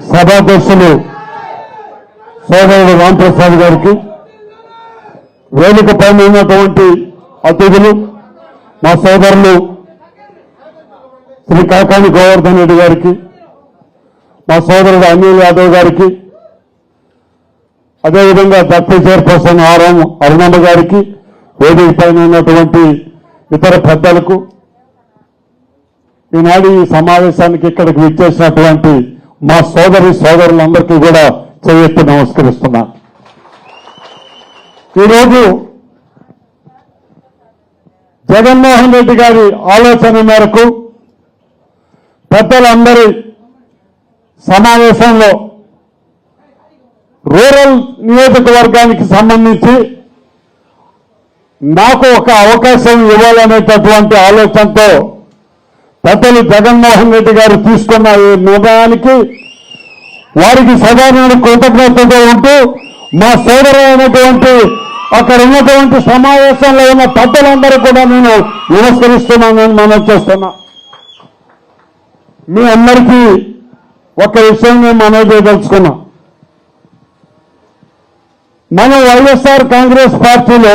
సభాధ్యక్షులు సోదరుడు రాంప్రసాద్ గారికి, వేదిక పైన ఉన్నటువంటి అతిథులు మా సోదరులు శ్రీ కాకాని గోవర్ధన్ రెడ్డి గారికి, మా సోదరుడు అనిల్ యాదవ్ గారికి, అదేవిధంగా దత్తి చైర్పర్సన్ ఆర్ఎం అరుణమ్మ గారికి, వేదిక పైన ఉన్నటువంటి ఇతర పెద్దలకు, ఈనాడు ఈ సమావేశానికి ఇక్కడికి విచ్చేసినటువంటి మా సోదరులందరికీ కూడా చేయెత్తి నమస్కరిస్తున్నాను. ఈరోజు జగన్మోహన్ రెడ్డి గారి ఆలోచన మేరకు పెద్దలందరి సమావేశంలో రూరల్ నియోజకవర్గానికి సంబంధించి నాకు ఒక అవకాశం ఇవ్వాలనేటటువంటి ఆలోచనతో పెద్దలు జగన్మోహన్ రెడ్డి గారు తీసుకున్న ఈ నిర్ణయానికి వారికి సదాన కృతజ్ఞతతో ఉంటూ మా సోదరులైనటువంటి అక్కడ ఉన్నటువంటి సమావేశంలో ఉన్న పెద్దలందరూ కూడా నేను నమస్కరిస్తున్నానని మనం చేస్తున్నా. మీ అందరికీ ఒక విషయం నేను మనవి చేయదలుచుకున్నా. మనం వైఎస్ఆర్ కాంగ్రెస్ పార్టీలో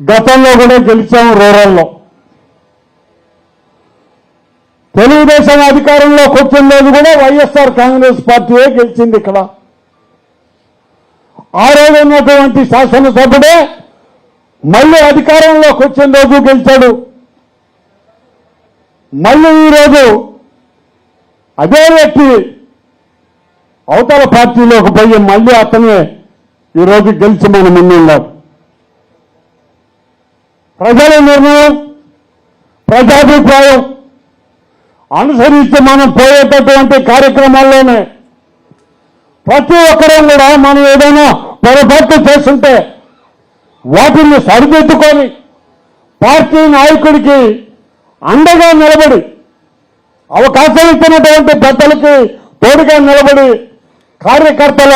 గతంలో కూడా గెలిచాము. రూరల్లో తెలుగుదేశం అధికారంలోకి వచ్చిన రోజు కూడా వైఎస్ఆర్ కాంగ్రెస్ పార్టీయే గెలిచింది. ఇక్కడ ఆ రోజు ఉన్నటువంటి శాసనసభ్యుడే మళ్ళీ అధికారంలోకి వచ్చిన రోజు గెలిచాడు. మళ్ళీ ఈరోజు అదే వ్యక్తి అవతల పార్టీలోకి పోయి మళ్ళీ అతనే ఈరోజు గెలిచి మన ముందున్నాడు. ప్రజల నిర్ణయం, ప్రజాభిప్రాయం అనుసరించి మనం పోయేటటువంటి కార్యక్రమాల్లోనే ప్రతి ఒక్కరూ కూడా మనం ఏదైనా పొరపాటు చేస్తుంటే వాటిని సరిదిద్దుకొని పార్టీ నాయకుడికి అండగా నిలబడి, అవకాశం ఇచ్చినటువంటి పెద్దలకి తోడుగా నిలబడి, కార్యకర్తల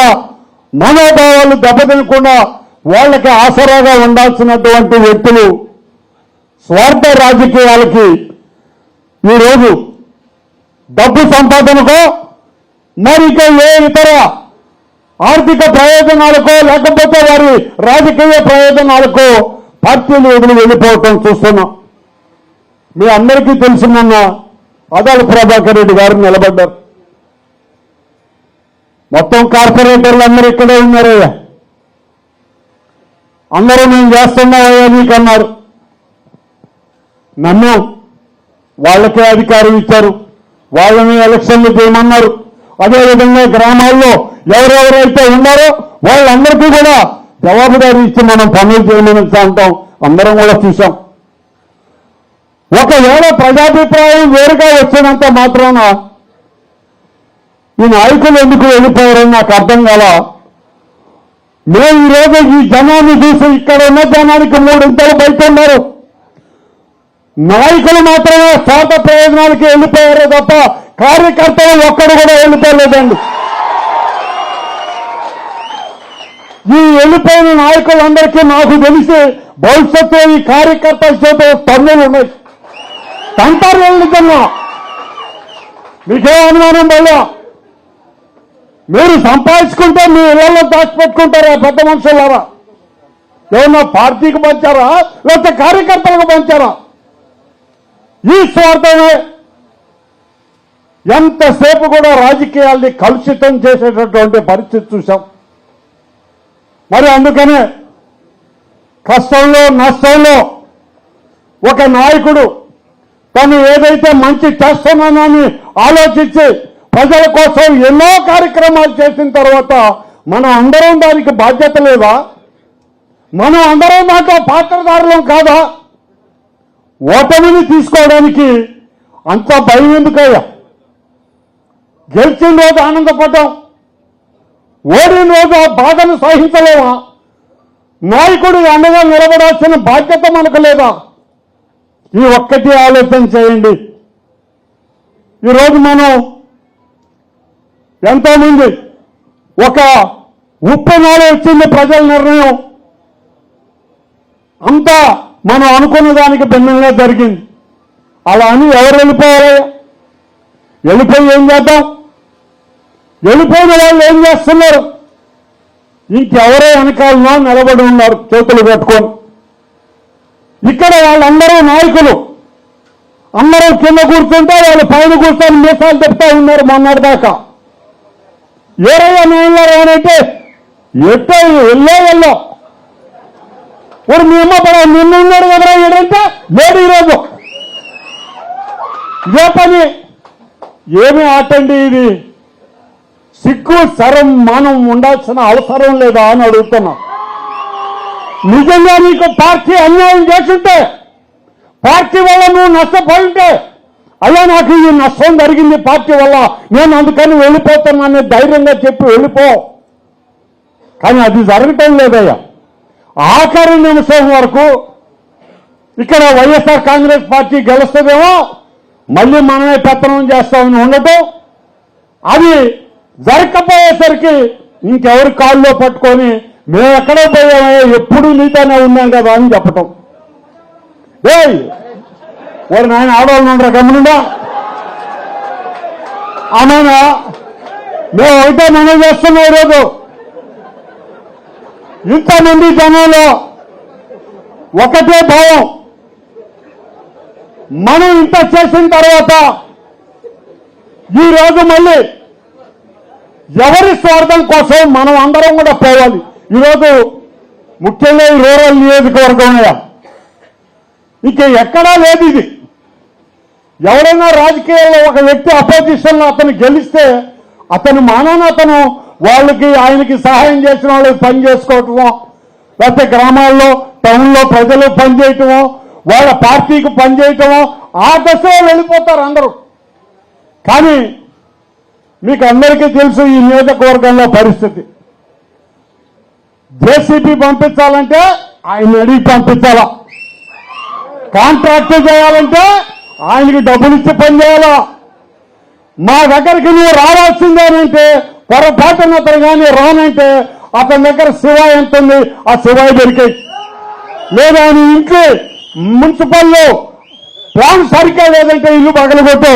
మనోభావాలు దెబ్బతినకుండా వాళ్ళకి ఆసరాగా ఉండాల్సినటువంటి వ్యక్తులు స్వార్థ రాజకీయాలకి ఈరోజు డబ్బు సంపాదనకో మరిక ఏ ఇతర ఆర్థిక ప్రయోజనాలకో లేకపోతే వారి రాజకీయ ప్రయోజనాలకో పార్టీలు వదిలి వెళ్ళిపోవటం చూస్తున్నాం. మీ అందరికీ తెలిసిందన్న అదాల ప్రభాకర్ రెడ్డి గారు నిలబడ్డారు. మొత్తం కార్పొరేటర్లు అందరూ ఇక్కడే ఉన్నారయ్యా. అందరూ మేము చేస్తున్నామయ్యా నీకన్నారు. నన్ను వాళ్ళకే అధికారం ఇచ్చారు, వాళ్ళని ఎలక్షన్లు చేయమన్నారు. అదేవిధంగా గ్రామాల్లో ఎవరెవరైతే ఉన్నారో వాళ్ళందరికీ కూడా జవాబుదారీ ఇచ్చి మనం పనులు చేయమని అంటాం. అందరం కూడా చూసాం. ఒకవేళ ప్రజాభిప్రాయం వేరుగా వచ్చినంత మాత్రాన ఈ నాయకులు ఎందుకు వెళ్ళిపోయారని నాకు అర్థం కాల. మేము ఈరోజు ఈ జనాన్ని చూసి ఇక్కడ ఉన్న జనానికి మూడింతలు బయట ఉన్నారు. నాయకులు మాత్రమే స్వార్థ ప్రయోజనాలకి వెళ్ళిపోయారు తప్ప కార్యకర్తలు ఒక్కడు కూడా వెళ్ళిపోలేదండి. ఈ వెళ్ళిపోయిన నాయకులందరికీ నాకు తెలిసి భవిష్యత్తు ఈ కార్యకర్తల చేత పన్నులు ఉన్నాయి. తంటారు నిజంగా మీకే అనుమానం వల్ల మీరు సంపాదించుకుంటే మీ ఇళ్లలో దాచిపెట్టుకుంటారా పెద్ద మనుషులారా? ఏమన్నా పార్టీకి పంచారా లేకపోతే కార్యకర్తలకు పంచారా? ఈ స్వార్థమే ఎంతసేపు కూడా రాజకీయాల్ని కలుషితం చేసేటటువంటి పరిస్థితి చూశాం. మరి అందుకనే కష్టంలో నష్టంలో ఒక నాయకుడు తను ఏదైతే మంచి చేస్తున్నానని ఆలోచించి ప్రజల కోసం ఎన్నో కార్యక్రమాలు చేసిన తర్వాత మనం అందరం దానికి బాధ్యత లేదా? మనం అందరం దాంట్లో పాత్రదారులం కాదా? ఓటమిని తీసుకోవడానికి అంత భయం ఎందుకయ్యా? గెలిచిన రోజు ఆనందపడ్డాం, ఓడిన రోజు ఆ బాధను సహించలేమా? నాయకుడు అండగా నిలబడాల్సిన బాధ్యత మనకు లేదా? ఈ ఒక్కటి ఆలోచన చేయండి. ఈరోజు మనం ఎంతోమంది ఒక ఉప్పెనాలు వచ్చింది ప్రజల నిర్ణయం అంతా మనం అనుకున్న దానికి భిన్నంగా జరిగింది. అలా అని ఎవరు వెళ్ళిపోయారు? వెళ్ళిపోయి ఏం చేద్దాం? వెళ్ళిపోయిన వాళ్ళు ఏం చేస్తున్నారు? ఇంకెవరో వెనకాలనో నిలబడి ఉన్నారు చేతులు పెట్టుకొని. ఇక్కడ వాళ్ళందరూ నాయకులు అందరూ కింద కూర్చుంటే వాళ్ళు పైన కూర్చొని మీసాలు చెప్తా ఉన్నారు మొన్నటిదాకా. ఏరయ్యా నువ్వున్నారు అంటే ఎట్టో వెళ్ళో ఒక మీ అమ్మ పడ నిన్నున్నాడు కదరా ఏడంటే లేడు ఈరోజు. ఇదే పని. ఏమి ఆటండి ఇది? సిగ్గు శరం మానం ఉండాల్సిన అవసరం లేదా అని అడుగుతున్నా. నిజంగా నీకు పార్టీ అన్యాయం చేస్తుంటే, పార్టీ వల్ల నువ్వు నష్టపోయింటే, అయ్యా నాకు ఈ నష్టం జరిగింది పార్టీ వల్ల, నేను అందుకని వెళ్ళిపోతానని ధైర్యంగా చెప్పి వెళ్ళిపో. కానీ అది జరగటం లేదయ్యా. ఆఖరి నిమిషం వరకు ఇక్కడ వైఎస్ఆర్ కాంగ్రెస్ పార్టీ గెలుస్తుందేమో, మళ్ళీ మనమే పెత్తనం చేస్తామని ఉండటం, అది జరగకపోయేసరికి ఇంకెవరి కాళ్ళలో పట్టుకొని మేము ఎక్కడో పోయామో ఎప్పుడు నీతోనే ఉన్నాం కదా అని చెప్పటం. వారు నాయన ఆడవాళ్ళు ఉండరు గమనిందా? ఆమెనా మేము ఒకటే మనం చేస్తున్నాం. ఈరోజు ఇంతమంది జనంలో ఒకటే భావం, మనం ఇంత చేసిన తర్వాత ఈరోజు మళ్ళీ ఎవరి స్వార్థం కోసం మనం అందరం కూడా పోవాలి. ఈరోజు ముఖ్యంగా ఈ రూరల్ నియోజకవర్గం ఇక ఎక్కడా లేదు ఇది. ఎవరైనా రాజకీయాల్లో ఒక వ్యక్తి అపోజిషన్లో అతను గెలిస్తే అతని మానాన అతను వాళ్ళకి ఆయనకి సహాయం చేసిన వాళ్ళకి పని చేసుకోవటమో, లేకపోతే గ్రామాల్లో టౌన్లో ప్రజలు పనిచేయటమో, వాళ్ళ పార్టీకి పనిచేయటమో ఆ దశలో వెళ్ళిపోతారు అందరూ. కానీ మీకు అందరికీ తెలుసు ఈ నియోజకవర్గంలో పరిస్థితి. జేసీబీ పంపించాలంటే ఆయన అడిగి పంపించాలా, కాంట్రాక్ట్ చేయాలంటే ఆయనకి డబ్బులు ఇచ్చి పని చేయాలా. మా దగ్గరికి నువ్వు రావాల్సిందేనంటే పొరపాటున అతను కానీ రానంటే అతని దగ్గర శివాయి ఎంత ఉంది, ఆ శివాయి దొరికాయి. లేదా ఆయన ఇంట్లో మున్సిపల్లో ప్లాన్ సరిగ్గా లేదంటే ఇల్లు పగలగొట్టు,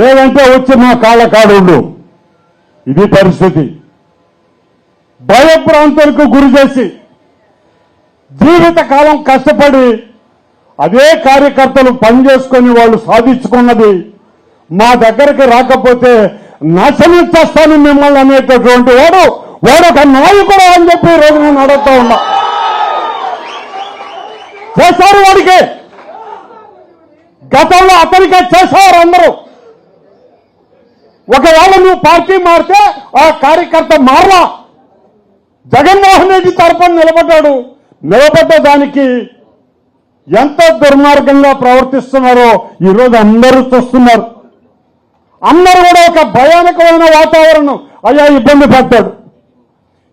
లేదంటే వచ్చి మా కాళ్ళ కాడు. ఇది పరిస్థితి. భయభ్రాంతులకు గురి చేసి జీవితకాలం కష్టపడి అదే కార్యకర్తలు పనిచేసుకొని వాళ్ళు సాధించుకున్నది మా దగ్గరికి రాకపోతే నాశనం చేస్తాను మిమ్మల్ని అనేటటువంటి వాడు ఒక నాయకుడు అని చెప్పి ఈరోజు నేను అడుగుతా ఉన్నా. చేశారు వాడికి, గతంలో అతనికే చేసేవారు అందరూ. ఒకవేళ నువ్వు పార్టీ మారితే ఆ కార్యకర్త మారలా. జగన్మోహన్ రెడ్డి తరఫున నిలబడ్డాడు. నిలబడ్డ దానికి ఎంత దుర్మార్గంగా ప్రవర్తిస్తున్నారో ఈరోజు అందరూ చూస్తున్నారు. అందరూ కూడా ఒక భయానకమైన వాతావరణం. అయ్యా ఇబ్బంది పడతాడు,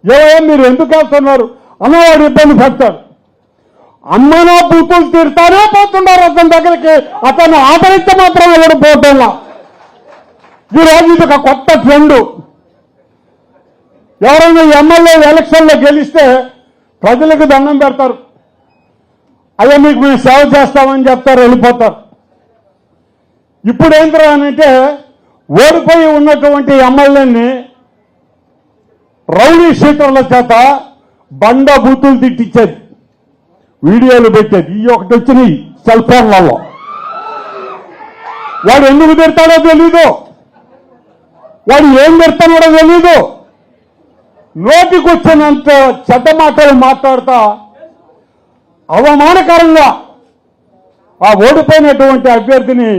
ఏవో మీరు ఎందుకు వెళ్తున్నారు అన్నవాడు ఇబ్బంది పడతాడు. అమ్మనో బూతులు తీరుతానే పోతున్నారు అతని దగ్గరికి. అతను ఆదరిస్తే మాత్రం ఎవరు పోవటంలా. ఈరోజు ఇది ఒక కొత్త ట్రెండ్. ఎవరైనా ఎమ్మెల్యే ఎలక్షన్లో గెలిస్తే ప్రజలకు దండం పెడతారు, అయ్యా మీకు మేము సేవ చేస్తామని చెప్తారు, వెళ్ళిపోతారు. ఇప్పుడు ఏంటో అంటే ఓడిపోయి ఉన్నటువంటి ఎమ్మెల్యేని రౌడీ షీటర్ల చేత బండ బూతులు తిట్టించేది, వీడియోలు పెట్టేది. ఈ ఒకటి వచ్చినాయి సెల్ ఫోన్లలో. వాడు ఎందుకు తిడతాడో తెలీదు, వాడు ఏం పెడతాడో తెలీదు. నోటికి వచ్చినంత చెడ్డ మాటలు మాట్లాడుతా అవమానకరంగా ఆ ఓడిపోయినటువంటి అభ్యర్థిని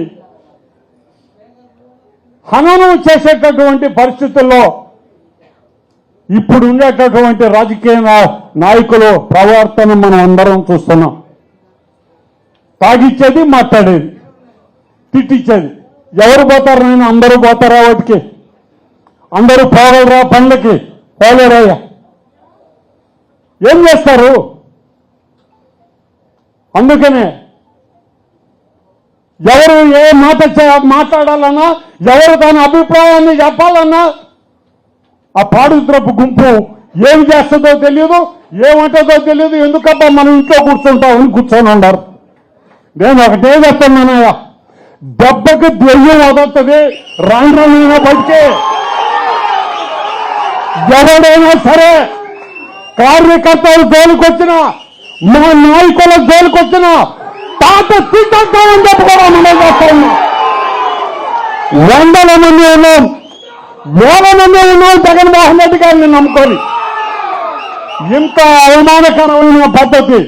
హననం చేసేటటువంటి పరిస్థితుల్లో ఇప్పుడు ఉండేటటువంటి రాజకీయ నాయకులు ప్రవర్తన మనం అందరం చూస్తున్నాం. తాగిచ్చేది, మాట్లాడేది, తిట్టించేది. ఎవరు పోతారు నాయన? అందరూ పోతారా వాటికి? అందరూ పోగలరా పనులకి? పోలేరయ్యా. ఏం చేస్తారు? అందుకనే ఎవరు ఏ మాట మాట్లాడాలన్నా, ఎవరు తన అభిప్రాయాన్ని చెప్పాలన్నా ఆ పాడుద్రపు గుంపు ఏం చేస్తుందో తెలియదు, ఏమంటుందో తెలియదు. ఎందుకబ్బా మనం ఇంట్లో కూర్చుంటామని కూర్చొని ఉన్నారు. నేను ఒకటే చెప్తున్నానయ్యా, దెబ్బకి దెయ్యం వదులుతుంది. రంధ్రమైన బతికే ఎవడైనా సరే కార్యకర్తలు జోలికొచ్చిన మా నాయకుల జోలికొచ్చిన తాత తీద్దామని చెప్పుకోవడం మనం చేస్తా ఉన్నాం. వందల మంది ఉన్నాం, వేల మంది ఉన్నాం జగన్మోహన్ రెడ్డి గారిని నమ్ముకొని. ఇంత అవమానకరమైన పద్ధతి,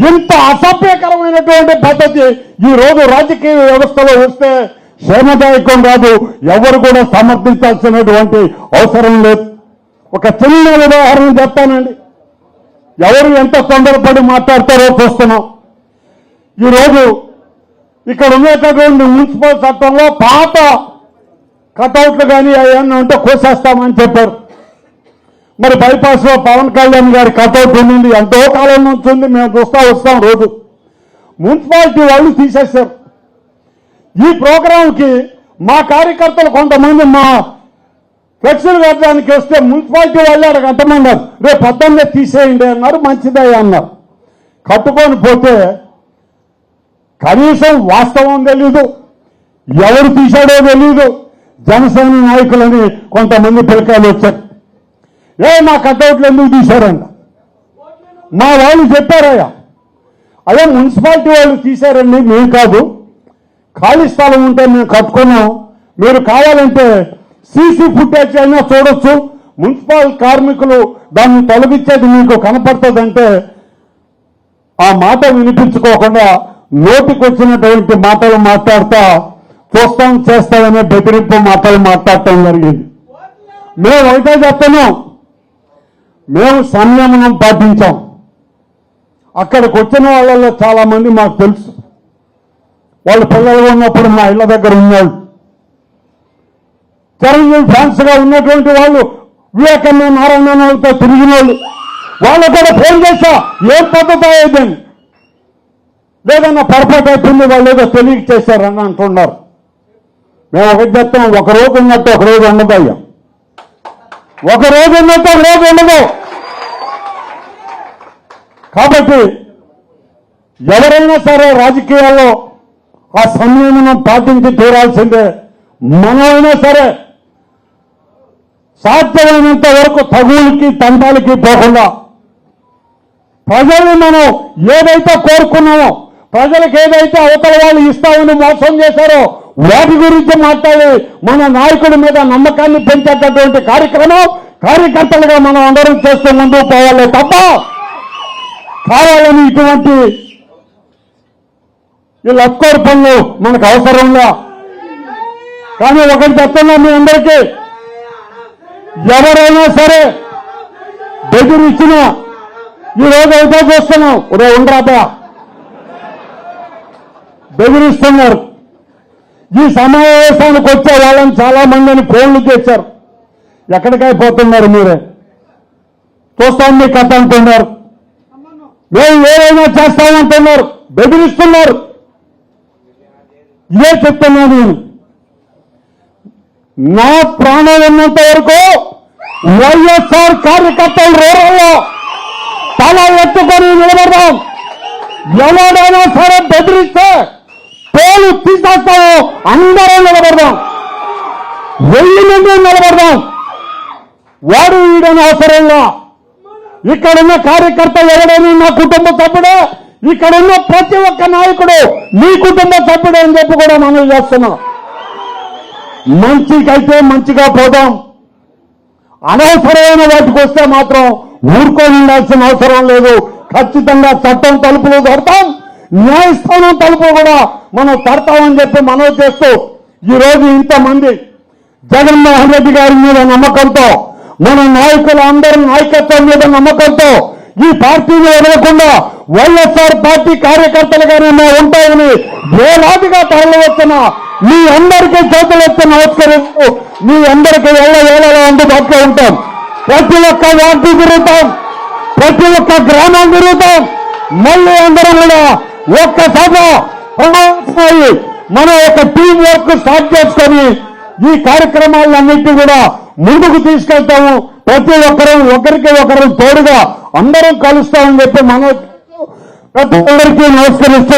ఇంత అసభ్యకరమైనటువంటి పద్ధతి ఈ రోజు రాజకీయ వ్యవస్థలో వస్తే క్షేమదాయకం కాదు. ఎవరు కూడా సమర్థించాల్సినటువంటి అవసరం లేదు. ఒక చిన్న ఉదాహరణ చెప్తానండి. ఎవరు ఎంత తొందరపడి మాట్లాడతారో చూస్తున్నాం. ఈరోజు ఇక్కడ ఉండేటటువంటి మున్సిపల్ చట్టంలో పాత కటౌట్లు కానీ అవన్నీ ఉంటే కోసేస్తామని చెప్పారు. మరి బైపాస్ లో పవన్ కళ్యాణ్ గారి కటౌట్ ఉంది, ఎంతో కాలం నుంచి ఉంది, మేము చూస్తా వస్తాం రోజు. మున్సిపాలిటీ వాళ్ళు తీసేశారు. ఈ ప్రోగ్రాంకి మా కార్యకర్తలు కొంతమంది మా ఫ్లెక్సీలు కట్టడానికి వస్తే మున్సిపాలిటీ వాళ్ళు అక్కడ కట్టమన్నారు. రేపు పొద్దున్నే తీసేయండి అన్నారు. మంచిదయ్యా అన్నారు. కట్టుకొని పోతే కనీసం వాస్తవం తెలీదు, ఎవరు తీశాడో తెలీదు. జనసేన నాయకులని కొంతమంది పిల్లకాయలు వచ్చారు. మా కట్అవుట్లు ఎందుకు తీశారంట. మా వాళ్ళు చెప్పారయ్యా, అదే మున్సిపాలిటీ వాళ్ళు తీశారండి, మేము కాదు. ఖాళీ స్థలం ఉంటే మేము కట్టుకున్నాం. మీరు కావాలంటే సీసీ ఫుటేజ్ అయినా చూడొచ్చు. మున్సిపల్ కార్మికులు దాన్ని తొలగించేది మీకు కనపడుతుందంటే ఆ మాట వినిపించుకోకుండా నోటికొచ్చినటువంటి మాటలు మాట్లాడతా చూస్తాం చేస్తామనే బెదిరింపు మాటలు మాట్లాడటం జరిగింది. మేము ఒకటే చెప్తున్నాం, మేము సంయమనం పాటించాం. అక్కడికి వచ్చిన వాళ్ళలో చాలా మంది మాకు తెలుసు. వాళ్ళు పిల్లలు ఉన్నప్పుడు మా ఇళ్ల దగ్గర ఉన్నాళ్ళు, చిరంజీవి ఫ్యాన్స్ గా ఉన్నటువంటి వాళ్ళు, వివేకన్న నారాయణతో తిరిగిన వాళ్ళు కూడా ఫోన్ చేశా ఏం పద్ధతి అయ్యేదని. లేదన్నా పొరపాటు అయిపోయింది, వాళ్ళు ఏదో తెలియక చేశారని అంటున్నారు. మేము ఒకటి చెప్తాం, ఒక రోజు ఉన్నట్టు ఒక రోజు ఉండదు అయ్యా. ఒక రోజు ఉన్నట్టు ఒక రోజు ఉండదు. కాబట్టి ఎవరైనా సరే రాజకీయాల్లో ఆ సంయమనం పాటించి తీరాల్సిందే. మనమైనా సరే సాధ్యమైనంత వరకు తగులకి తంటాలకి పోకుండా ప్రజల్ని మనం ఏదైతే కోరుకున్నామో, ప్రజలకు ఏదైతే అవతల వాళ్ళు ఇస్తామని మోసం చేశారో వాటి గురించి మాట్లాడి మన నాయకుడి మీద నమ్మకాన్ని పెంచేటటువంటి కార్యక్రమం కార్యకర్తలుగా మనం అందరం చేస్తూ ముందుకు పోవాలి తప్ప కావాలని ఇటువంటి ఈ లక్కోరు పనులు మనకు అవసరంగా. కానీ ఒకటి చెప్తున్నా మీ అందరికీ, ఎవరైనా సరే బెదిరించిన ఈరోజు అయితే చూస్తున్నాం, ఉండరాబా బెదిరిస్తున్నారు. ఈ సమావేశానికి వచ్చే వాళ్ళని చాలా మందిని ఫోన్లు చేశారు. ఎక్కడికైపోతున్నారు మీరే, చూస్తాం మీ కథ అంటున్నారు. మేము ఏదైనా చేస్తామంటున్నారు, బెదిరిస్తున్నారు. ఇదే చెప్తున్నా నేను. నా ప్రాణం ఉన్నంత వరకు వైఎస్ఆర్ కార్యకర్తలు రూరల్లో తల ఎత్తుకొని నిలబడదాం. ఎవడైనా సరే బెదిరిస్తే పేరు తీసేస్తామో అందరూ నిలబడదాం, 1000 మంది నిలబడదాం. వాడు వీడని అవసరంగా ఇక్కడున్న కార్యకర్త ఎవడైనా నా కుటుంబ సభ్యుడే, ఇక్కడున్న ప్రతి ఒక్క నాయకుడు మీ కుటుంబ సభ్యుడే అని చెప్పి కూడా మనం చేస్తున్నాం. మంచికైతే మంచిగా పోదాం. అనవసరమైన వాటికి వస్తే మాత్రం ఊరుకొని ఉండాల్సిన అవసరం లేదు. ఖచ్చితంగా చట్టం తలుపులు తడతాం, న్యాయస్థానం తలుపులు కూడా మనం తడతామని చెప్పి మనవి చేస్తూ ఈరోజు ఇంతమంది జగన్మోహన్ రెడ్డి గారి మీద నమ్మకంతో, మన నాయకుల అందరి నాయకత్వం మీద నమ్మకంతో ఈ పార్టీని వదలకుండా వైఎస్ఆర్ పార్టీ కార్యకర్తలుగానే మేము ఉంటాయని వేలాదిగా తరలి వచ్చిన మీ అందరికీ చేతులు ఎత్తి నమస్కరిస్తూ మీ అందరికీ వేళలో అందుబాటులో ఉంటాం. ప్రతి ఒక్క వార్డు తిరుగుతాం, ప్రతి ఒక్క గ్రామం తిరుగుతాం. మళ్ళీ అందరం కూడా ఒక్కసారి మనం ఒక టీం వర్క్ స్టార్ట్ చేసుకొని ఈ కార్యక్రమాలన్నింటినీ కూడా ముందుకు తీసుకెళ్తాము. ప్రతి ఒక్కరూ ఒకరికి ఒకరు తోడుగా అందరం కలుస్తామని చెప్పి మనం ప్రతి ఒక్కరికి నమస్కరిస్తూ